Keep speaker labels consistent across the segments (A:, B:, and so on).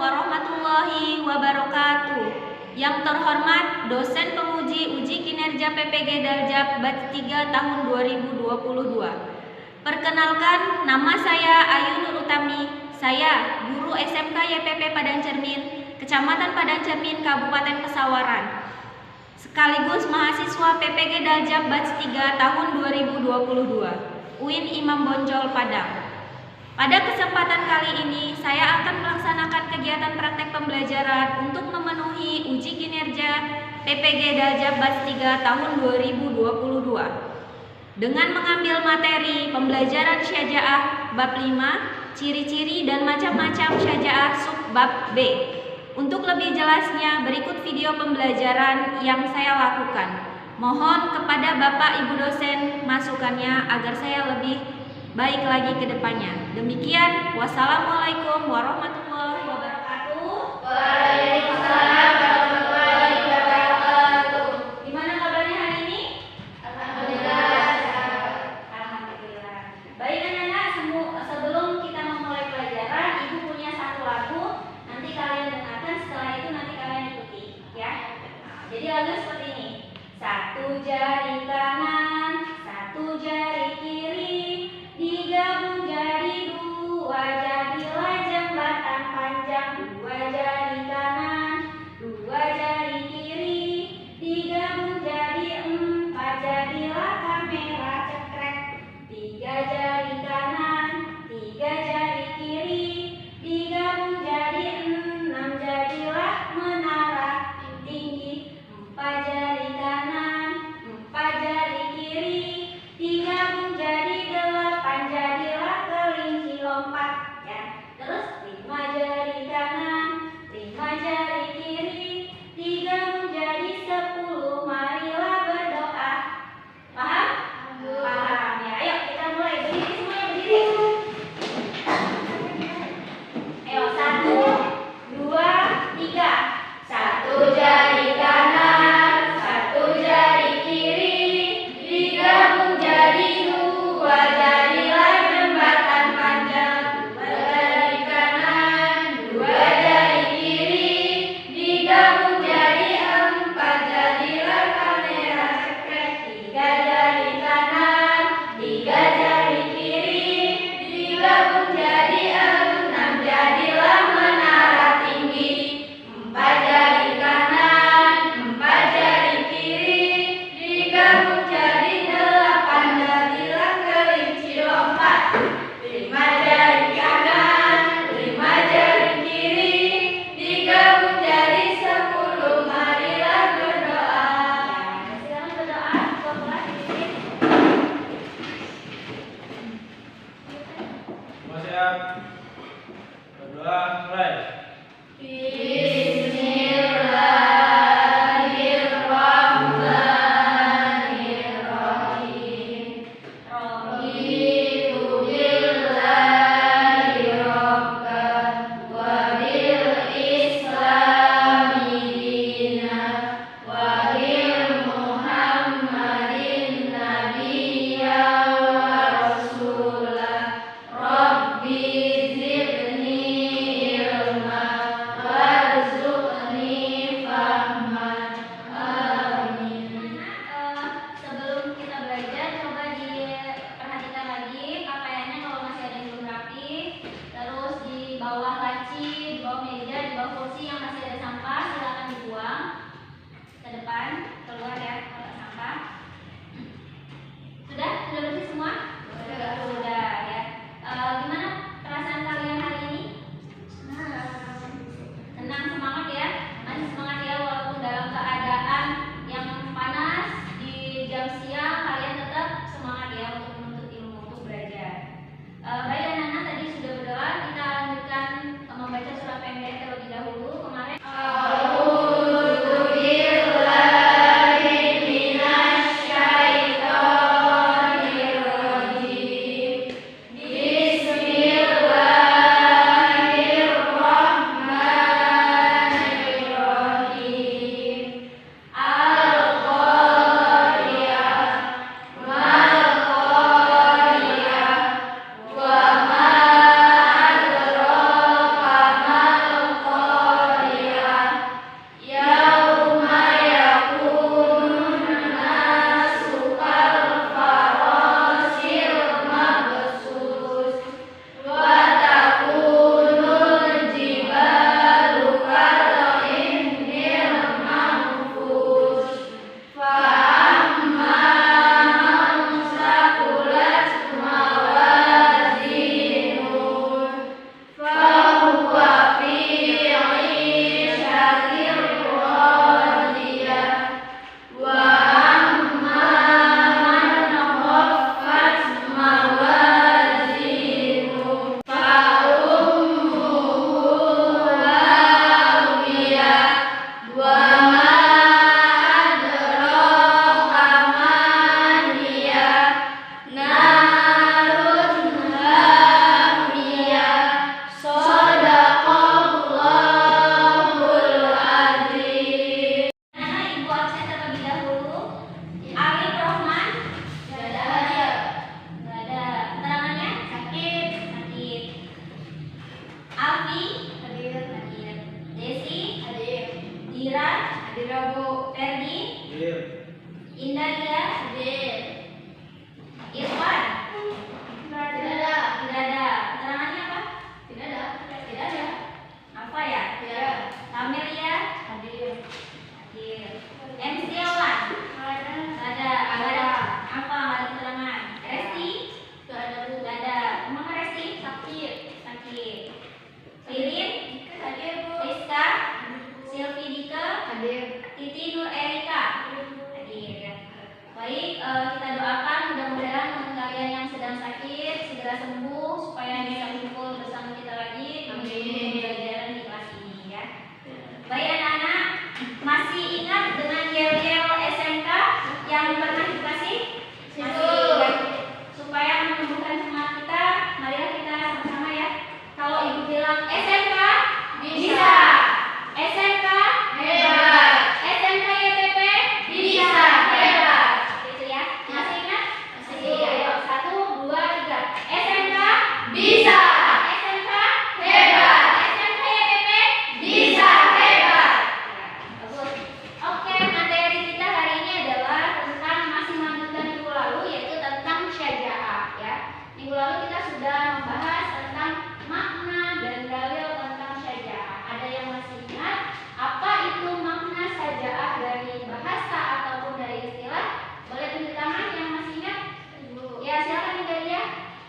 A: warahmatullahi wabarakatuh. Yang terhormat dosen penguji uji kinerja PPG Daljab Batch 3 tahun 2022. Perkenalkan, nama saya Ayu Nur Utami. Saya guru SMK YPP Padang Cermin, Kecamatan Padang Cermin, Kabupaten Pesawaran, sekaligus mahasiswa PPG Daljab Batch 3 tahun 2022. UIN Imam Bonjol Padang. Pada kesempatan kali ini, saya akan melaksanakan kegiatan praktek pembelajaran untuk memenuhi uji kinerja PPG Daljab Batch 3 tahun 2022 dengan mengambil materi pembelajaran syajaah bab 5, ciri-ciri dan macam-macam syajaah sub bab B. Untuk lebih jelasnya, berikut video pembelajaran yang saya lakukan. Mohon kepada Bapak Ibu dosen masukannya agar saya lebih baik lagi ke depannya. Demikian, wassalamualaikum warahmatullahi wabarakatuh.
B: Waalaikumsalam warahmatullahi wabarakatuh.
A: Gimana kabarnya hari ini?
B: Alhamdulillah.
A: Alhamdulillah. Baik anak-anak, sebelum kita memulai pelajaran, Ibu punya satu lagu. Nanti kalian dengarkan, setelah itu nanti kalian ikuti, ya. Jadi lagu seperti ini. Satu jari kanan, satu jari kiri, digabung jadi dua, jadilah jembatan panjang. Dua jari kanan, dua jari kiri, digabung jadi empat, jadilah kamera cekrek. Tiga jari kanan, tiga jari kiri, digabung jadi enam, jadilah menara tinggi. Empat jari kanan, empat jari kiri, digabung jadi delapan, jadilah kelinci lompat, ya. Terus lima jari kanan, lima jari kiri, digabung jadi 10, marilah berdoa. Paham? sedang sakit segera sembuh supaya bisa kumpul bersama kita lagi mengikuti pembelajaran di kelas ini ya. Baik anak-anak, masih ingat dengan yel-yel SMK yang pernah dikasih? Masih. Supaya menumbuhkan semangat kita, marilah kita sama-sama ya. Kalau ibu bilang SMK bisa. SMK hebat. SMK YPP bisa hebat. Gitu ya. Masih ingat? Masih. Ayo 1, 2, 3. SMK bisa. SMK hebat. SMK YPP bisa hebat. Bagus. Oke, materi kita hari ini adalah tentang masih melanjutkan minggu lalu, yaitu tentang syaja'ah ya. Minggu lalu kita sudah membahas tentang makna dan dalil tentang syaja'ah. Ada yang masih ingat apa itu makna syaja'ah dari bahasa ataupun dari istilah? Boleh tunjuk tangan yang masih ingat? Ya, silakan Nigeria.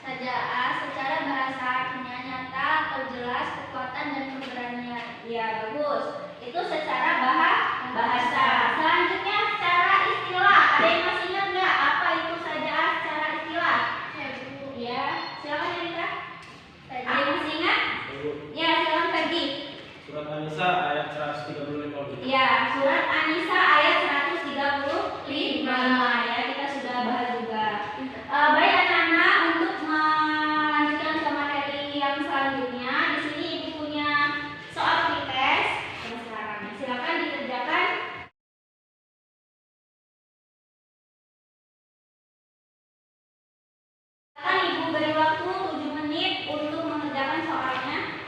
B: Syaja'ah secara bahasa artinya nyata atau jelas kekuatan dan keberanian.
A: Ya, bagus. Itu secara bahasa. Selanjutnya secara istilah. Ada yang masih ingat nggak apa itu syaja'ah secara istilah? Ya, silakan Erika. Ada yang masih ingat? Ya, silakan Ferdi.
C: Surat An-Nisa ayat 135.
A: Ya, surat An-Nisa ayat 135 ya, kita sudah bahas juga. Baik anak-anak, untuk melanjutkan ke materi yang selanjutnya, di sini ibu punya soal pretest sekarang. Silakan dikerjakan. Silakan ibu beri waktu 7 menit untuk mengerjakan soalnya.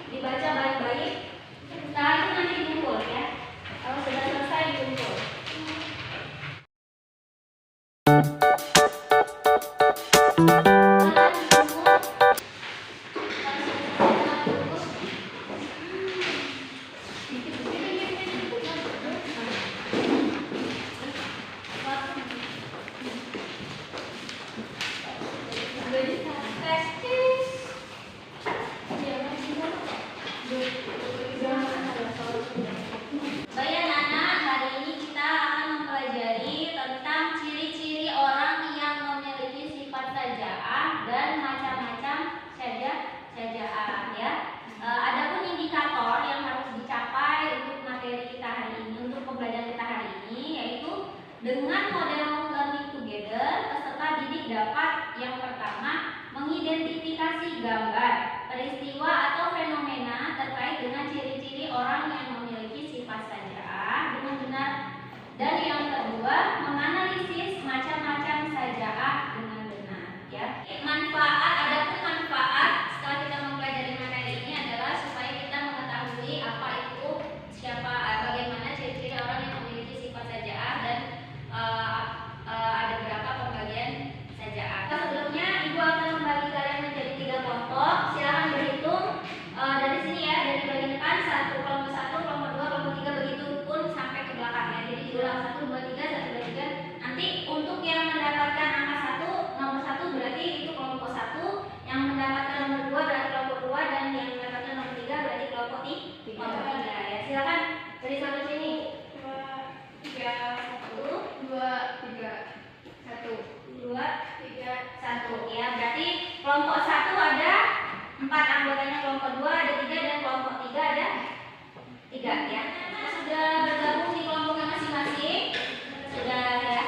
A: Dibaca baik-baik. Setelah itu nanti dikumpul ya. Kalau sudah selesai dikumpul. Baik anak-anak, hari ini kita akan mempelajari tentang ciri-ciri orang yang memiliki sifat syaja'ah dan macam-macam syaja'ah ya. Adapun indikator yang harus dicapai untuk materi kita hari ini, untuk pembelajaran kita hari ini, yaitu dengan model learning together, peserta didik dapat yang pertama mengidentifikasi gambar, peristiwa atau fenomena terkait dengan ciri-ciri orang yang memiliki sifat syaja'ah dengan benar. Dan yang kedua, menganalisis macam-macam syaja'ah dengan benar ya. Adapun manfaat setelah kita mempelajari materi ini adalah supaya kita mengetahui apa itu bagaimana ciri-ciri orang yang memiliki sifat syaja'ah dan ada berapa pembagian syaja'ah. Sebelumnya ibu akan membagi kalian menjadi 3 kelompok. Silahkan berhitung dari sini ya, dari bagian depan kelompok 1, kelompok 2, kelompok 3, begitu pun sampai ke belakang ya. Jadi diulang 1, 2, 3, 1, 2, 3. Nanti untuk yang mendapatkan angka 1, nomor 1 berarti itu kelompok 1, yang mendapatkan nomor 2 berarti kelompok 2, dan yang mendapatkan nomor 3 berarti kelompok 3 ya. Silakan dari sampai sini. 1, 2, 3, 1, 2, 3, 1 ya. Berarti kelompok 1 ada 4 anggotanya, kelompok 2 ada 3, dan kelompok 3 ada 3 ya. Sudah bergabung di kelompoknya masing-masing. Sudah ya.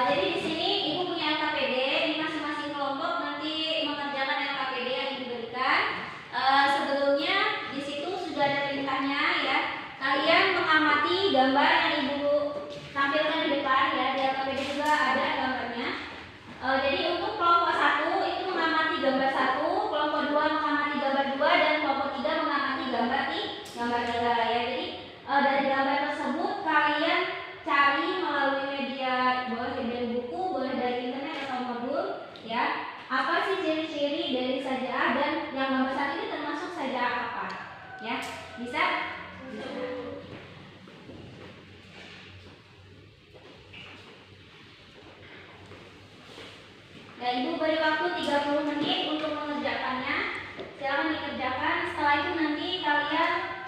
A: Jadi di sini ibu punya LKPD di masing-masing kelompok, nanti mengerjakan LKPD yang diberikan. Sebelumnya di situ sudah ada perintahnya ya. Kalian mengamati gambar yang ibu tampilkan di depan ya. Di LKPD juga ada gambarnya. Jadi untuk kelompok 1 itu mengamati gambar 1, kelompok 2 mengamati gambar 2, dan kelompok 3 mengamati gambar 3 ya. Jadi dari gambar tersebut kalian cari melalui media, boleh dari buku, boleh dari internet atau modul ya. Apa sih ciri-ciri dari syaja'ah, dan yang gambar 1 ini termasuk syaja'ah apa? Ya. Bisa? Ya, ibu beri waktu 30 menit untuk mengerjakannya. Silakan dikerjakan. Setelah itu nanti kalian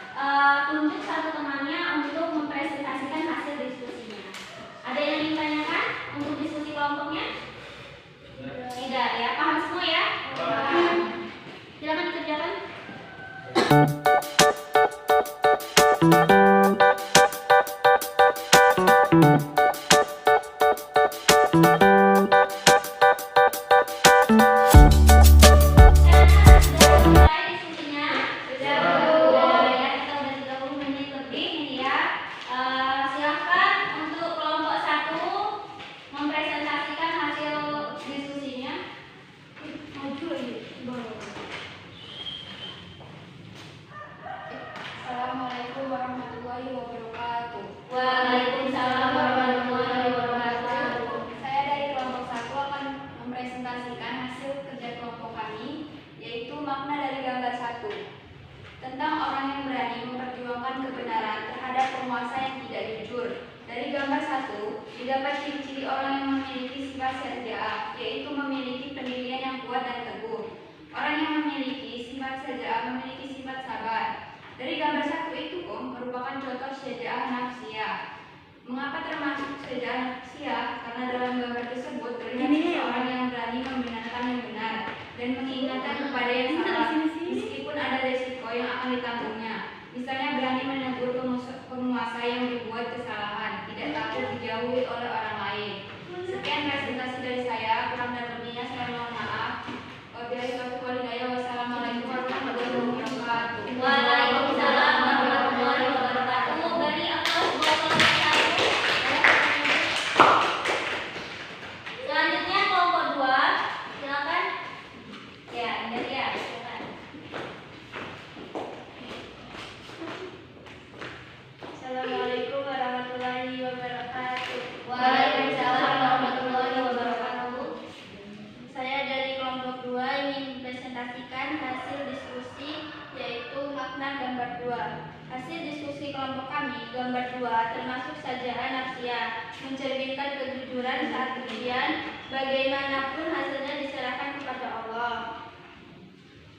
A: tunjuk satu temannya untuk mempresentasikan hasil diskusinya. Ada yang ingin ditanyakan untuk diskusi kelompoknya?
B: Sudah mulai diskusinya? Sudah ya, kita udah 30 menit lebih ini ya. Silakan untuk kelompok 1 mempresentasikan hasil diskusinya. Maju lagi. Assalamualaikum warahmatullahi wabarakatuh.
A: Waalaikumsalam warahmatullahi wabarakatuh.
B: Saya dari kelompok 1 akan mempresentasikan hasil kerja kelompok kami, yaitu makna dari gambar 1 tentang orang yang berani memperjuangkan kebenaran terhadap penguasa yang tidak jujur. Dari gambar 1 didapat ciri-ciri orang yang memiliki sifat syaja'ah, yaitu memiliki pendirian yang kuat dan teguh. Orang yang memiliki sifat syaja'ah memiliki sifat sabar. Dari gambar 1 itu merupakan contoh syaja'ah nafsiyah. Mengapa termasuk syaja'ah nafsiyah? Karena dalam gambar tersebut terlihat seorang yang berani membenarkan yang benar dan mengingatkan kepada yang salah, meskipun ada resiko yang akan ditanggungnya. Misalnya berani menegur penguasa yang berbuat kesalahan, tidak takut dijauhi oleh orang lain. Sekian presentasi dari saya, kurang dan lebihnya saya mohon maaf. Wabillahi taufiq wal hidayah. Wassalamualaikum warahmatullahi wabarakatuh.
A: Waalaikumsalam warahmatullahi wabarakatuh. Beri aplaus buat kelompok 1. Selanjutnya kelompok 2, silakan. Ya, dari ya, silakan.
B: Assalamualaikum warahmatullahi wabarakatuh.
A: Waalaikumsalam warahmatullahi wabarakatuh.
B: Saya dari kelompok 2 ingin mempresentasikan hasil diskusi, yaitu makna gambar 2. Hasil diskusi kelompok kami, gambar 2 termasuk syaja'ah nafsiyah, mencerminkan kejujuran saat ujian, bagaimanapun hasilnya diserahkan kepada Allah.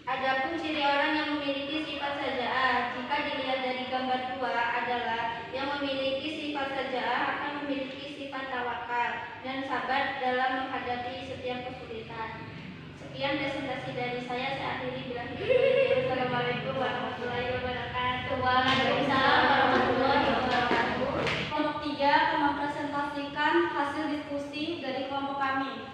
B: Adapun ciri orang yang memiliki sifat syaja'ah, jika dilihat dari gambar 2 adalah yang memiliki sifat syaja'ah akan memiliki sifat tawakal dan sabar dalam menghadapi setiap kesulitan. Sekian presentasi dari saya akhiri bila Assalamualaikum warahmatullahi wabarakatuh.
A: Waalaikumsalam warahmatullahi wabarakatuh.
B: Kelompok 3 akan mempresentasikan hasil diskusi dari kelompok kami.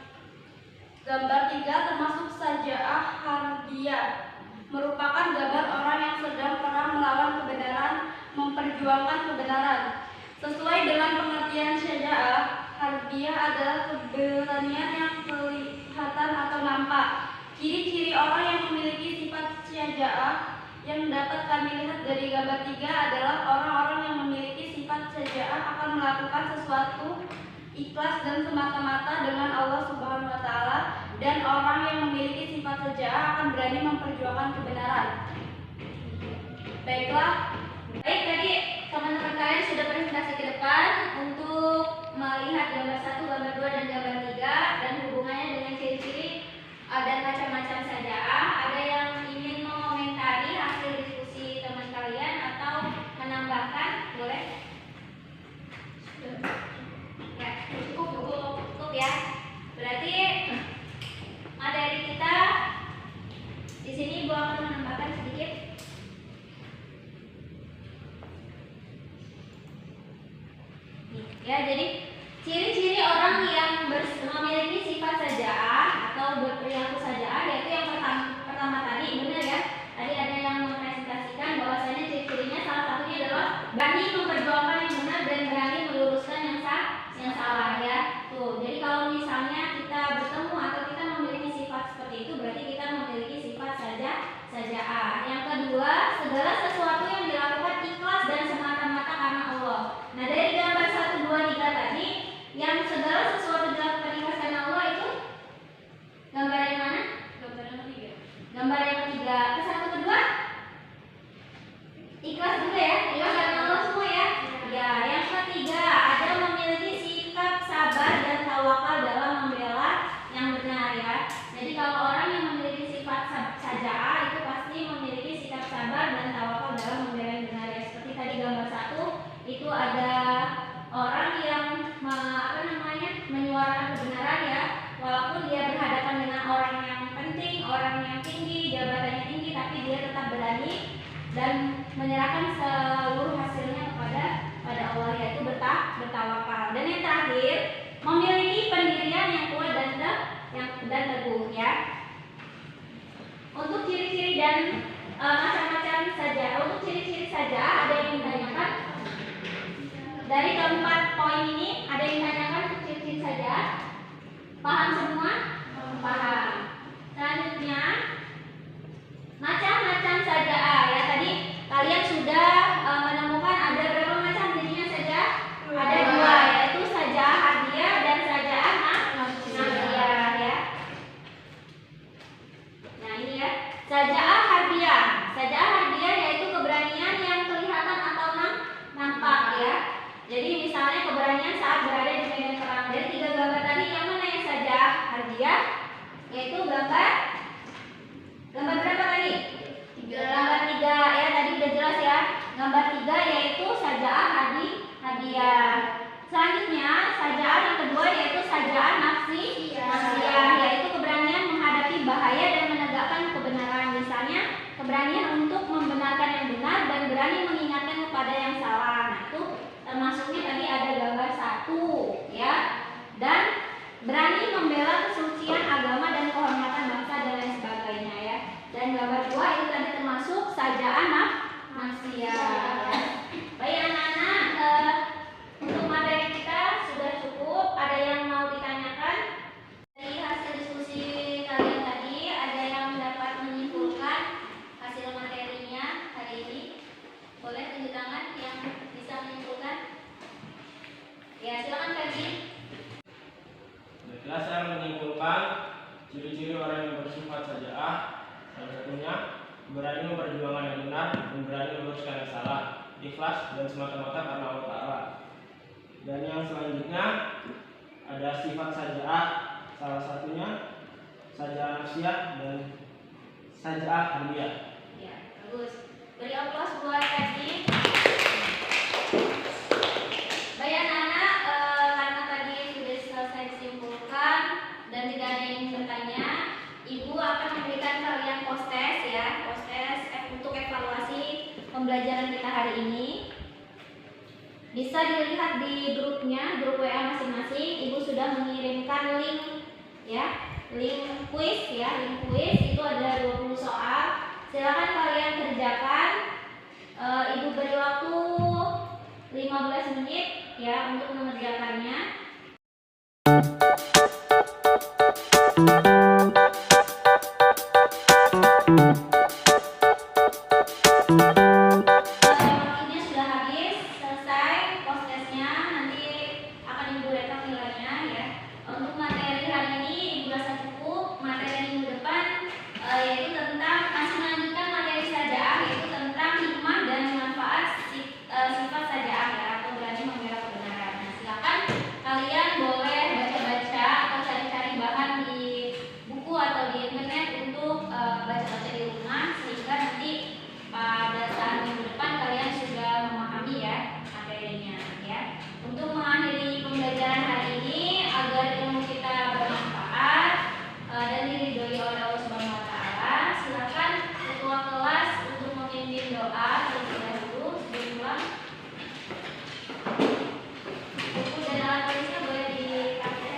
B: Gambar 3 termasuk syaja'ah harbiyah, merupakan gambar orang yang sedang perang melawan kebenaran, memperjuangkan kebenaran. Sesuai dengan pengertian syaja'ah harbiyah adalah keberanian yang kelihatan atau nampak. Ciri-ciri orang yang memiliki sifat syaja'ah yang dapat kami lihat dari gambar 3 adalah orang-orang yang memiliki sifat syaja'ah akan melakukan sesuatu ikhlas dan semata-mata dengan Allah Subhanahu wa taala, dan orang yang memiliki sifat syaja'ah akan berani memperjuangkan kebenaran. Baiklah,
A: Baik, tadi teman-teman kalian sudah presentasi ke depan untuk melihat gambar 1, gambar 2, dan gambar 3 dan hubungannya dengan ciri-ciri dan macam-macam syaja'ah. Ada yang ingin mengomentari hasil diskusi teman kalian atau menambahkan? Boleh? Ya, cukup ya. Berarti materi kita di sini Ibu akan menambahkan sedikit. Ya, jadi ciri-ciri orang yang memiliki sifat syaja'ah atau berperilaku syaja'ah, yaitu yang pertama tadi, benar ya? Tadi ada yang mempresentasikan bahwasanya ciri-cirinya salah satunya adalah berani memperjuangkan yang benar dan berani meluruskan yang salah ya. Tuh, jadi kalau misalnya kita bertemu atau kita memiliki sifat seperti itu, berarti kita memiliki sifat syaja'ah. Yang kedua, segala sesuatu yang dilakukan ikhlas dan semata-mata karena Allah. Nah, dari gambar 1, 2, 3 tadi, yang segala sesuatu dilakukan ikhlas karena dan menyerahkan seluruh hasilnya pada Allah, yaitu bertawakal. Dan yang terakhir, memiliki pendirian yang kuat dan teguh ya. Untuk ciri-ciri dan macam-macam saja. Untuk ciri-ciri saja ada yang ditanyakan. Dari keempat poin ini ada yang ditanyakan untuk ciri-ciri saja. Paham semua? Paham. Selanjutnya macam-macam saja ya. Tadi kalian sudah menemukan ada berapa macam jadinya saja? Ada dua, yaitu saja hadiah dan saja nafsiyah ya. Nah ini ya, saja hadiah. Saja hadiah yaitu keberanian yang kelihatan atau nampak ya. Jadi misalnya keberanian saat berada di medan perang. Dari 3 gambar tadi yang mana yang saja hadiah? Yaitu gambar berapa tadi? Gambar 3 ya, tadi udah jelas ya. Gambar 3 yaitu saja'ah hadiah. Selanjutnya saja'ah yang kedua yaitu saja'ah nafsiyah, yaitu keberanian menghadapi bahaya dan menegakkan kebenaran. Misalnya keberanian untuk membenarkan yang benar dan berani mengingatkan kepada yang salah. Nah itu termasuknya tadi ada gambar 1 ya. Dan berani membela kesucian agama dan kehormatan bangsa dan lain sebagainya ya. Dan gambar 2 itu tadi termasuk saja'ah nafsiyah ya. Baik anak-anak, untuk materi kita sudah cukup. Ada yang mau ditanyakan? Dari hasil diskusi kalian tadi, ada yang dapat menyimpulkan hasil materinya hari ini? Boleh tunjuk tangan yang bisa menyimpulkan? Ya silakan Ferdi.
C: Baiklah, saya menyimpulkan ciri-ciri orang yang bersifat saja'ah. Salah satunya berani memperjuangkan yang benar dan berani meluruskan yang salah, ikhlas dan semata-mata karena Allah Ta'ala. Dan yang selanjutnya ada sifat saja'ah, salah satunya saja'ah nafsiyah dan saja'ah hadiah.
A: Ya, bagus. Beri aplaus buat Ferdi. Baik anak-anak, karena tadi sudah selesai disimpulkan dan tidak ada yang bertanya, Ibu akan memberikan kalian post-test ya, post-test untuk evaluasi pembelajaran kita hari ini. Bisa dilihat di grupnya, grup WA masing-masing. Ibu sudah mengirimkan link ya, link quiz ya, link quiz itu ada 20 soal. Silakan kalian kerjakan. Ibu beri waktu 15 menit ya untuk mengerjakannya. Waktunya sudah habis, selesai post-testnya. Nanti akan Ibu rekap nilainya ya. Untuk materi hari ini Ibu rasa cukup. Materi minggu depan yaitu tentang masih melanjutkan materi saja'ah, yaitu tentang hikmah dan manfaat sifat saja'ah ya, atau berani membela kebenaran. Nah, silakan kalian boleh baca-baca atau cari-cari bahan di buku atau di internet untuk baca-baca di rumah, sehingga nanti pada saat minggu depan kalian sudah memahami ya materinya ya. Untuk mengakhiri pembelajaran hari ini agar ilmu kita bermanfaat dan diridhoi oleh Allah Subhanahu wa taala, silakan ketua kelas untuk memimpin doa terlebih dahulu sebelum pulang. Buku dan alat tulisnya boleh dipakai.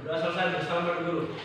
C: Sudah selesai bersama guru.